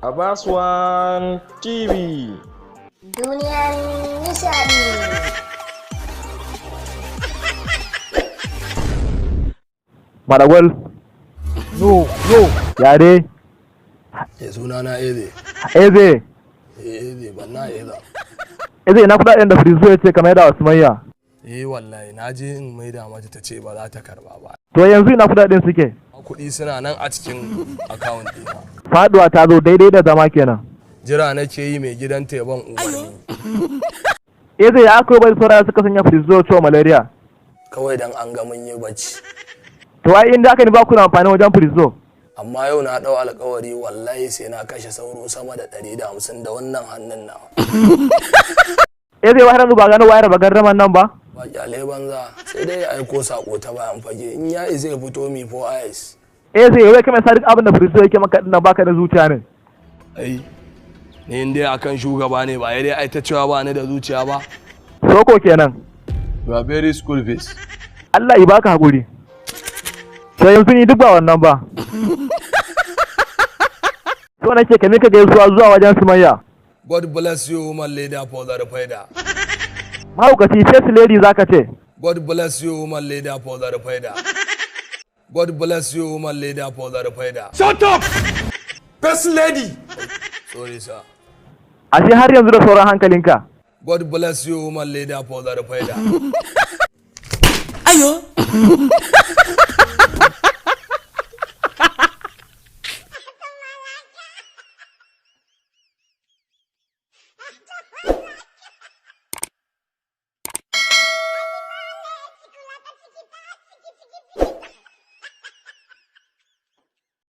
Abbas TV. Duniyar nishadi. Madagwal. No. Ya dai? Suna na Eze. Eze. Eze, ban na Eza. Eze ina kudaden da Frizo ya ce ka maida wa Sumayya. Wallahi na je in maida mata ta ce ba za ta karba ba. To yanzu ina kudaden suke? Kuɗi suna nan a cikin account ɗina. Faduwa ta zo daidai da zama kenan. Jira nake yi mai gidan ban umarni. Eze ya akwai bai saurara suka sanya Frizo ciwo malaria. Kawai dan an ga mun yi bacci. To ai inda aka ni ba ku na amfani wajen Frizo. Amma yau na ɗau alƙawari wallahi sai na kashe sauro sama da 150 da wannan hannun nawa. Eze wa har yanzu ba gano wayar bagar raman nan ba? Ba kyale banza sai dai ya aiko sako ta bayan fage in ya isa ya fito mi for eyes. Eze wai kamar sa duk abin da Frizo yake maka dinnan baka da zuciya ne. Ai ni in dai akan shugaba ne ba dai ai ta cewa ba ni da zuciya ba. Soko kenan. You are very school face. Allah ya baka hakuri. To yanzu ni duk ba wannan ba. To nake ka mika gaisuwa zuwa wajen Sumayya. God bless you woman leader for the faida. Mahaukaci first lady zaka ce. God bless you woman leader for the faida. God bless you woman leader for the faida. Shut up! First lady. Sorry sir. Ashe har yanzu da sauran hankalinka. God bless you woman leader for the faida. Ayo.